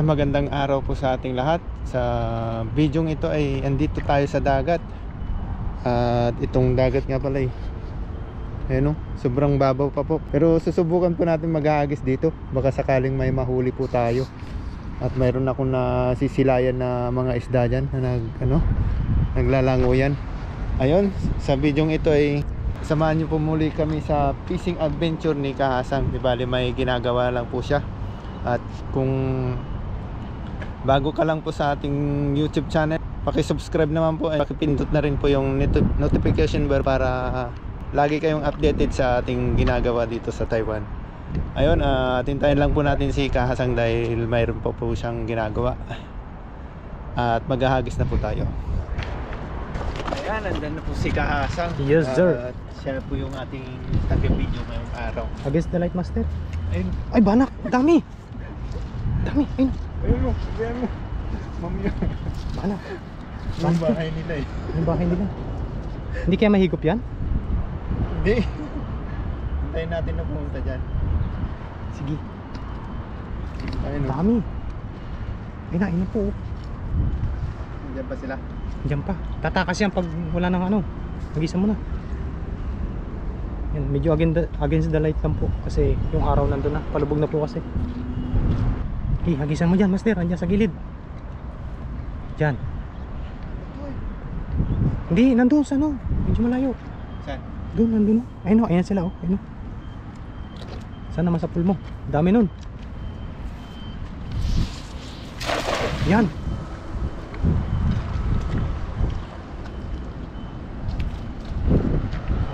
Isang magandang araw po sa ating lahat. Sa video ito ay andito tayo sa dagat. At itong dagat nga pala ayun, sobrang babaw pa po. Pero susubukan po natin mag-aagis dito. Baka sakaling may mahuli po tayo. At mayroon akong nasisilayan na mga isda dyan na naglalango yan. Ayun, sa video ito ay samahan nyo po muli kami sa fishing adventure ni Kahasang. Di bali may ginagawa lang po siya. At kung bago ka lang po sa ating YouTube channel, paki-subscribe naman po at paki-pindot na rin po yung notification bell para lagi kayong updated sa ating ginagawa dito sa Taiwan. Ayun, tintayin lang po natin si Kahasang dahil mayroon po siyang ginagawa. At maghahagis na po tayo. Ayan, nandiyan na po si Kahasang. Yes, sir. At siya po yung ating taga-video ngayong araw. Against the light, master. Ayun. Ay, banak! Dami! Dami! Ayun! Ayun mo, sabihan mo. Mamaya. Banak! Yung bahay nila Yung bahay nila. Hindi kaya mahigop yan? Hindi. Hintayin natin na pumunta dyan. Sige. Ayun o. Dami! Ayun po. Diyan pa sila. Diyan pa. Tatakas yan pag wala nang Magisa mo na. Yan, medyo against the light lang po. Kasi yung araw nandun na. Palubog na po kasi. Okay, hagisan mo dyan, master. Andyan sa gilid. Dyan. Hindi, nandun sa medyo malayo. Saan? Doon, nandun Ayun ayan sila Ayun Sana naman sa pool mo. Dami nun. Yan.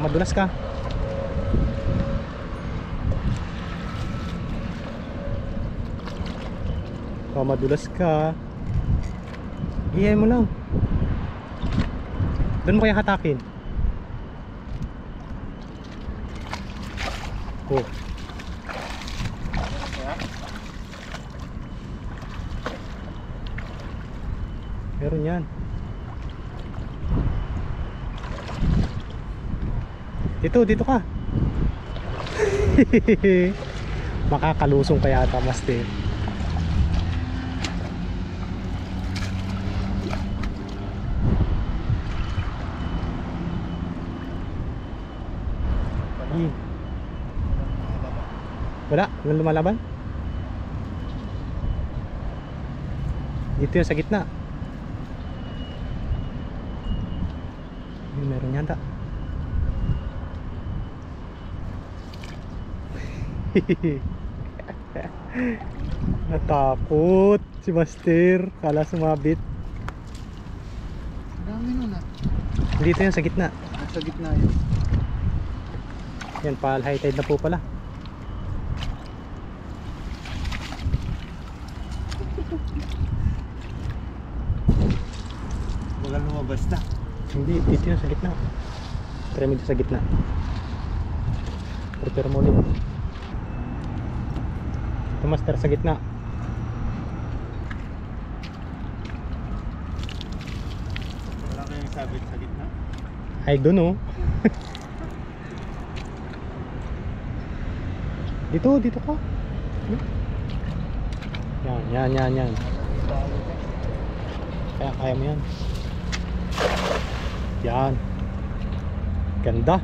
Madulas ka. Madulas ka. Iyan mo lang. Doon mo kaya hatakin. Oh. Meron yan. Dito ka. Makakalusong kaya ata, master. Walang lumalaban. Dito yung sa gitna. Meron yata. Natakot si master. Kala sumabit. Dami nun Dito yung sa gitna. Sa gitna yun. Yan, high tide na po pala. Wala lumabas na. Hindi, dito yung sa gitna. Try mo dito sa gitna. Prepare mo ulit. Ito, master, sa gitna. Wala kayong sabit sa gitna? I don't know. Dito ka. Yan. Kaya mo yan. Yan. Ganda.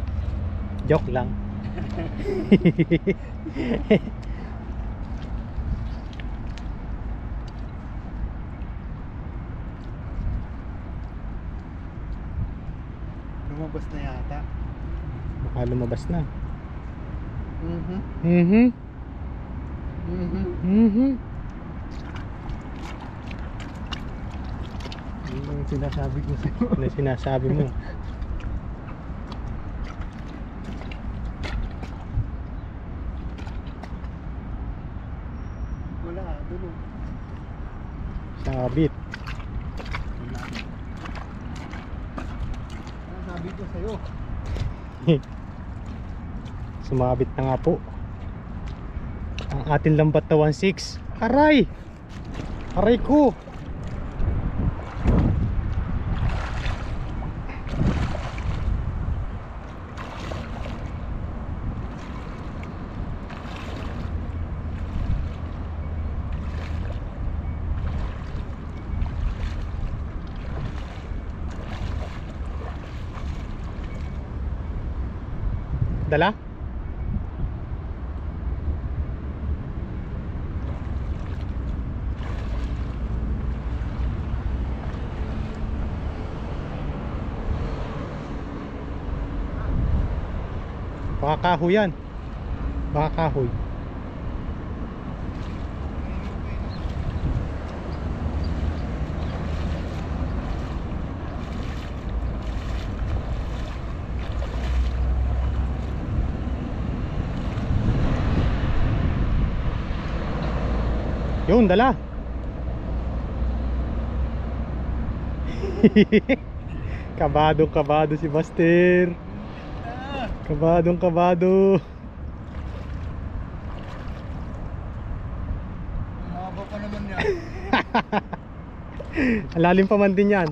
Joke lang. Lumabas na yata. Baka lumabas na. Mhm. Yun ang sinasabi ko sa'yo. Ano yung sinasabi mo? Wala, tulog. Sabit. Ano sabi ko sa'yo? Sumabit na nga po ang ating lambat na 1.6. Aray! Aray ko! Dala? Baka kahoy yan. Baka kahoy. Yun, dala. Kabado si Buster. Kabado. Mahaba pa naman yan. Ang lalim pa man din yan.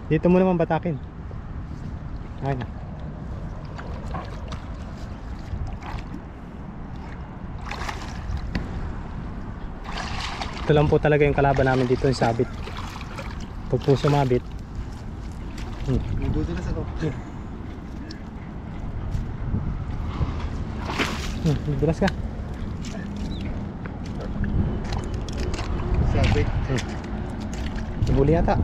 Dito mo naman batakin. Ayun na. Ito lang po talaga yung kalaban namin dito, yung sabit. Pag po sumabit, Mabuti na sa to. Bilas ka. Sabi. Nabuli yata.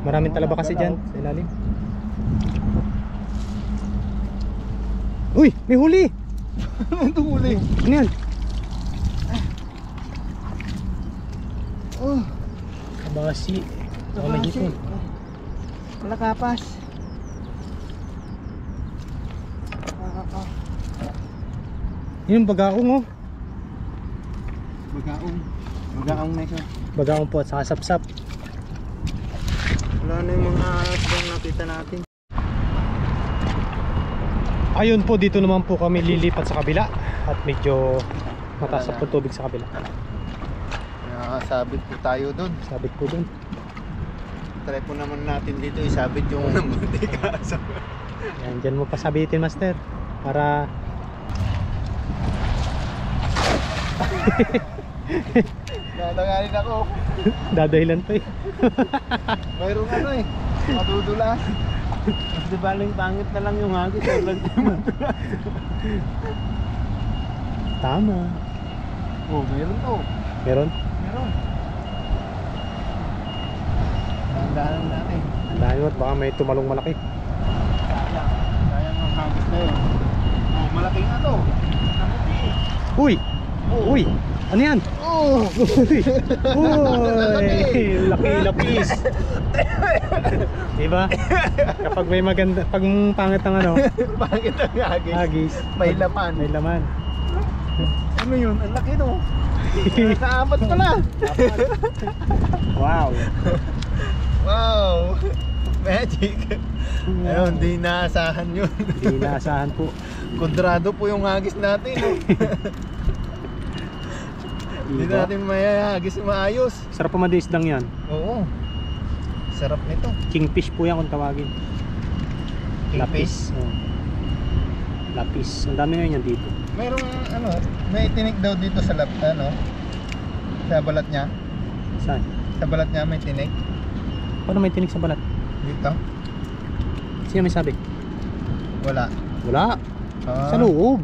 Maraming talaba kasi dyan sa ilalim. Uy! May huli! Anong huli? Ano yan? Oh, Kabasi. Baka may hipon. Malakapas. Yun, bagaong oh. Bagaong na ito. Bagaong po at saka sapsap. Wala na yung mga asbang nakita natin. Ayun po, dito naman po kami lilipat sa kabila. At medyo mataas po tubig sa kabila. Sabit po tayo dun. Sabit po dun. Try po naman natin dito isabit yung unang butika. Yan, dyan mo pasabitin, master. Para Nadanganin ako. dadahilan pa eh. Mayroong ano eh. Madudulas. Mas di baling pangit na lang yung hagis. Tama. Oh, mayroon to. Meron? Meron. Tandaan natin. Dahil mo, baka may tumalong malaki. Sayang ang hagis na yun. Oh, malaki nga to. Namuti. Uy! Uy! Ano yan? Oh! Uy! Uy! Laki lapis! Diba? Kapag may maganda, pag pangit ang ano, Bakit ang hagis? hagis, May laman. may laman. Ano yun? Ang laki to. Nasa-apat pala. Wow! Wow! Magic! Ayun, di naasahan yun. Hindi naasahan po. Kudrado po yung hagis natin. Hindi Diba? natin mayahagis maayos. Sarap pa madiisdang yan. Oo. Sarap nito. Kingfish po yan kung tawagin. Lapis. Oh. Lapis. Ang dami ngayon yan dito. Merong ano, may tinik daw dito sa sa balat niya. Saan? Sa balat niya may tinik. Paano may tinik sa balat? Dito. Sino may sabi? Wala. Wala. Ah, Sa loob.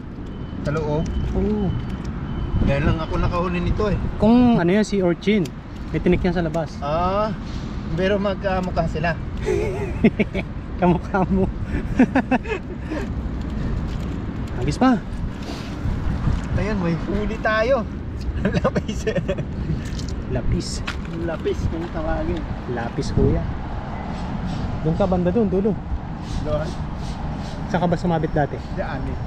Sa loob. Oo. Dahil lang ako nakahuli nito eh. Kung ano yan, si Orchin, may tinik yan sa labas. Ah, pero magkamukha sila. Kamukha mo. Hagis pa. Ayun, may huli tayo. Lapis. Lapis. Lapis kung tawagin. Lapis kuya. Doon ka banda doon, dulo. Doon. Saan ka ba sumabit dati? Diyan eh.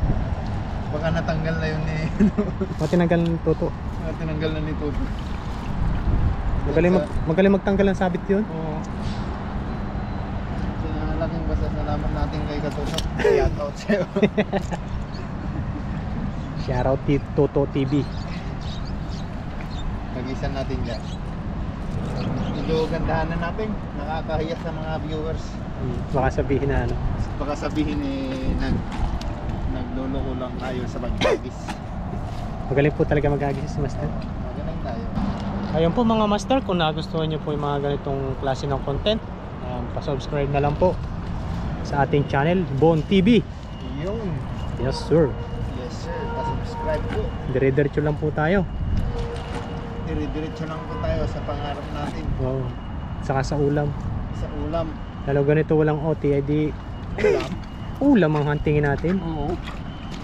Baka natanggal na yun ni O tinanggal ng toto. tinanggal na ni Toto. Magaling magtanggal ng sabit yun. Oo. Laking basta salamat natin kay Katuto. Shout out sa'yo. Shoutout Toto TV. Nag-isa natin dyan. Medyo gandahan na natin. Nakakahiya sa mga viewers. Baka sabihin na ano. Baka sabihin nagluloko lang tayo sa pag-hagis. Magaling po talaga mag-hagis si Master. Magaling tayo. Ayun po mga master, kung nagustuhan nyo po yung mga ganitong klase ng content, pa-subscribe na lang po sa ating channel, Bon TV. Yun. Yes sir. Yes sir, pa-subscribe po. Dire-diretso lang po tayo. Dire-diretso lang po tayo sa pangarap natin. Wow. Saka sa ulam. Sa ulam. Lalo ganito walang OT, ay di Ulam? ulam ang huntingin natin. Oo.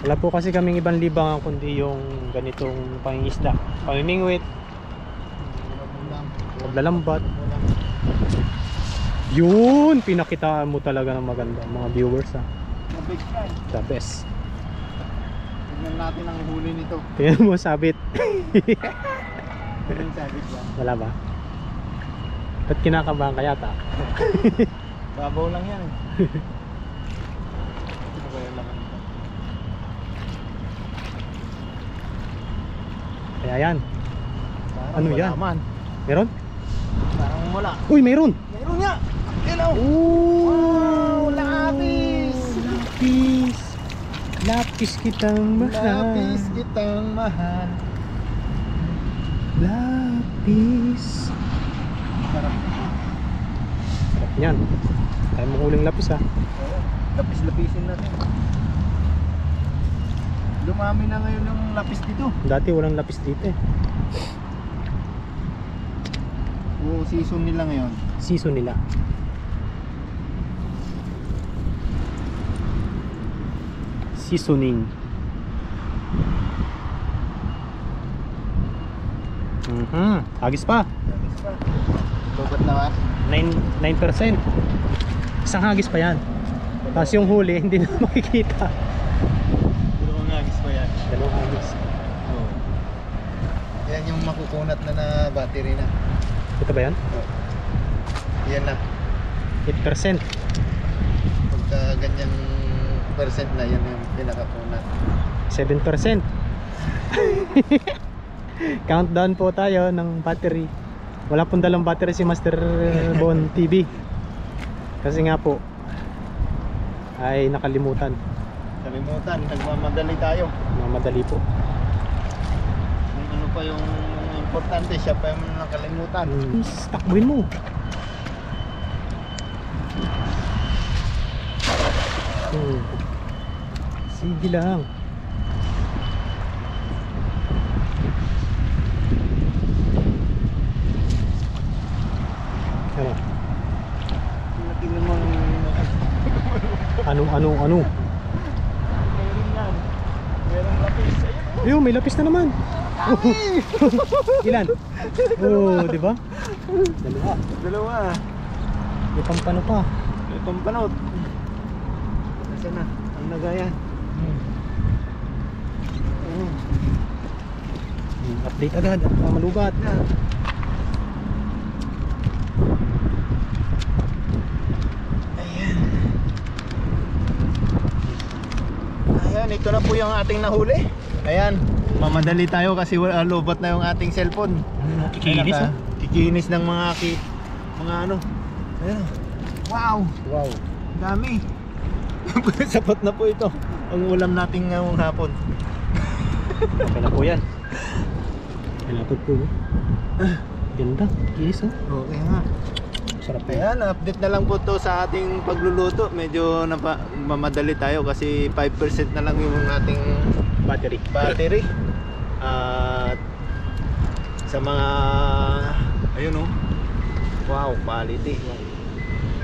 Wala po kasi kaming ibang libangan kundi yung ganitong pangingisda. Pamimingwit, Ulam. paglalambat. Yun, pinakitaan mo talaga ng maganda mga viewers ha. Mabig yan. The best. Tignan natin ang huli nito. Tingnan mo sabit. Ano yung sabit yan? Wala ba? Ba't kinakabahan ka yata? Babaw lang yan eh. Ano ba yung laman nito? Kaya yan. Parang Ano wala yan? man. Meron? Parang wala. Uy, meron! Meron nga! Hello! Oh, lapis! Lapis! Lapis kitang mahal. Lapis kitang mahal. Lapis. Sarap. Sarap yan. Tayo mo huling lapis ha. Oo. Lapis-lapisin natin. Lumami na ngayon yung lapis dito. Dati walang lapis dito eh. Oo, season nila ngayon. Season nila. Seasoning. Hagis pa. Lapis pa. Lobat na ba? 9%. Isang hagis pa yan. Tapos yung huli hindi na makikita. Dalawang agis pa yan. Dalawang hagis. Oo. Yan yung makukunat na battery na. Ito ba yan? Yan na. 8%. Pagka ganyang percent na, yan yung pinakakunat. 7%. Countdown po tayo ng battery. Wala pong dalang battery si Master Bon TV. Kasi nga po ay nakalimutan. Kalimutan, nagmamadali tayo. Mamadali po. Kung ano pa yung importante, siya pa yung nakalimutan. Takbuhin mo. Sige lang. Tingnan mo Ano? meron yan. Merong lapis. Ayun. Ayun, may lapis na naman. Ilan? Oh, di ba? Dalawa. Dalawa. May pampano pa. May pampanot. Nasaan na? Ang nagayan. Update agad at malugat. Ayan, ito na po yung ating nahuli. Ayan, mamadali tayo kasi lobat na yung ating cellphone. Kikinis Ayan, kikinis ng mga ano. Ayan. Wow, Wow. dami. Sapat na po ito ang ulam nating ngayong hapon. Okay na po yan. Pinatod po. Ganda. Kinis oh. Okay nga. Sarap po. Ayan, update na lang po to sa ating pagluluto. Medyo mamadali tayo kasi 5% na lang yung ating battery. At sa mga ayun oh. Wow, quality.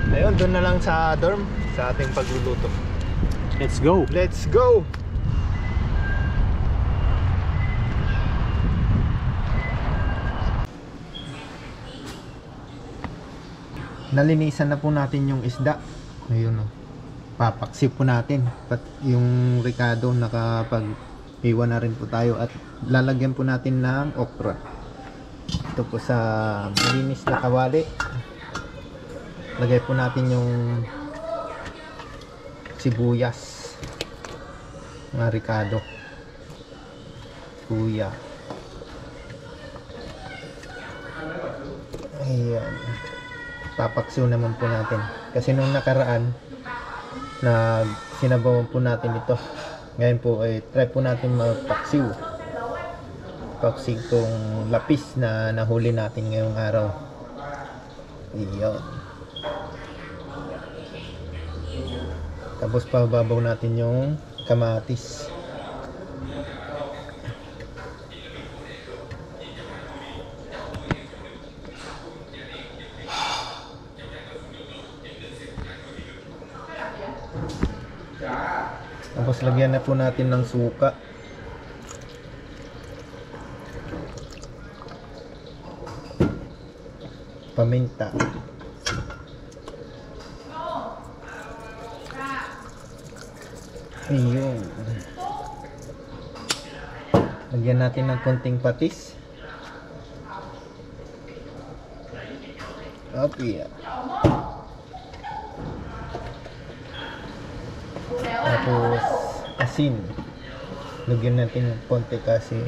Ayun, doon na lang sa dorm sa ating pagluluto. Let's go. Let's go. Nalinisan na po natin yung isda. Ayun oh. Papaksiw po natin. Yung Ricardo nakapag-iwan na rin po tayo at lalagyan po natin ng okra. Ito po sa malinis na kawali. Lagay po natin yung sibuyas. Mga Ricardo. Kuya. Ayan. Papaksiw naman po natin kasi nung nakaraan na sinabawan po natin ito, ngayon po ay try po natin magpaksiw. paksig kong lapis na nahuli natin ngayong araw. Iyon. Tapos pababaw natin yung kamatis. Tapos lagyan na po natin ng suka. Paminta. Ayun. Lagyan natin ng konting patis. Okay. Tapos asin. Lagyan natin ng konti kasi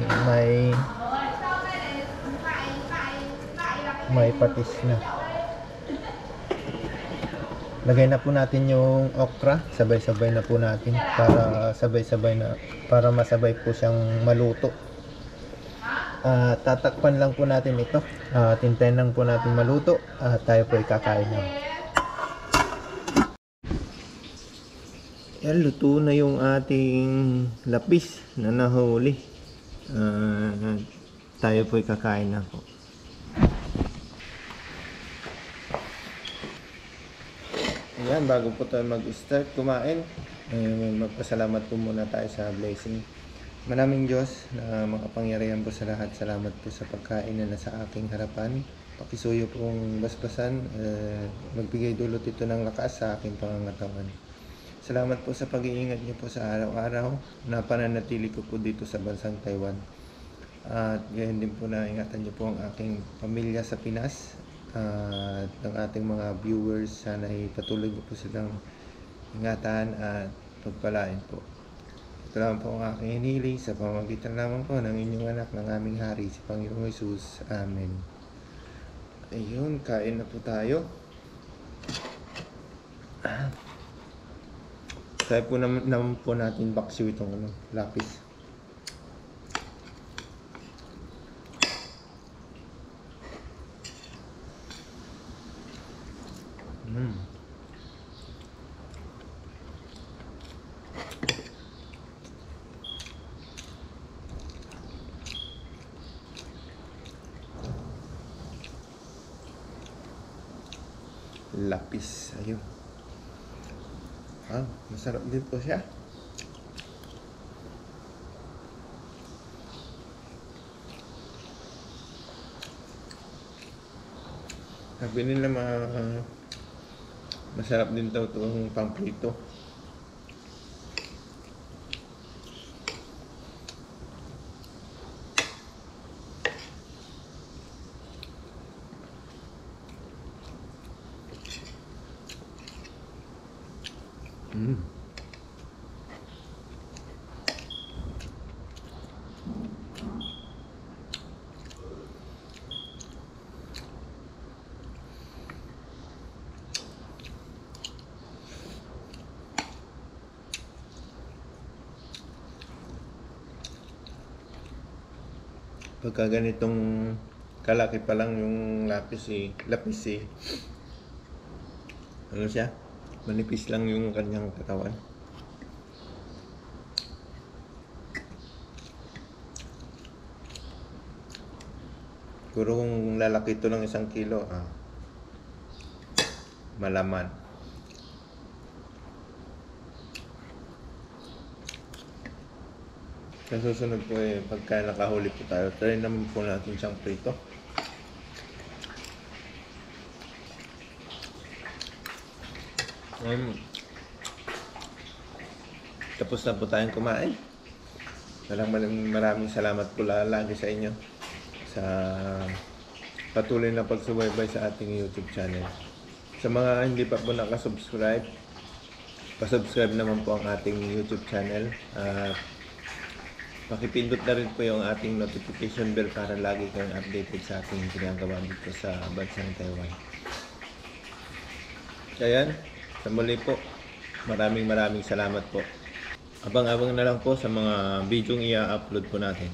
may patis na. Lagay na po natin yung okra, sabay-sabay na po natin para masabay po siyang maluto. Tatakpan lang po natin ito. Tintayin lang po natin maluto at tayo po ikakain na. Yan, luto na yung ating lapis na nahuli. Tayo po ikakain na po. Ayan, bago po tayo mag-start kumain, magpasalamat po muna tayo sa blessing. Maraming Diyos na makapangyarihan po sa lahat. Salamat po sa pagkain na nasa aking harapan. Pakisuyo pong basbasan, magbigay dulot ito ng lakas sa aking pangangatawan. Salamat po sa pag-iingat niyo po sa araw-araw na pananatili ko po dito sa bansang Taiwan. At gayon din po na ingatan niyo po ang aking pamilya sa Pinas. At ang ating mga viewers, sana ay patuloy niyo po silang ingatan at pagpalain po. Ito lang po ang aking hiniling sa pamamagitan lamang po ng inyong anak ng aming hari, si Panginoong Hesus. Amen. Ayun, kain na po tayo. Kaya po naman po natin baksiw itong lapis. Lapis, ayun. Masarap din po siya. Sabi nila masarap din daw itong pamprito. Pagka ganitong kalaki pa lang yung lapis ano siya? Manipis lang yung kanyang katawan. Siguro kung lalaki ito ng 1 kilo, malaman. Sa susunod po pagka nakahuli po tayo, try naman po natin siyang prito. Tapos na po tayong kumain. Maraming salamat po lagi sa inyo sa patuloy na pagsubaybay sa ating YouTube channel. Sa mga hindi pa po nakasubscribe, pasubscribe naman po ang ating YouTube channel. Pakipindot na rin po yung ating notification bell para lagi kayong updated sa ating ginagawa dito sa bansang Taiwan. Ayan, sa muli po, maraming salamat po. Abang-abang na lang po sa mga videong i-upload po natin.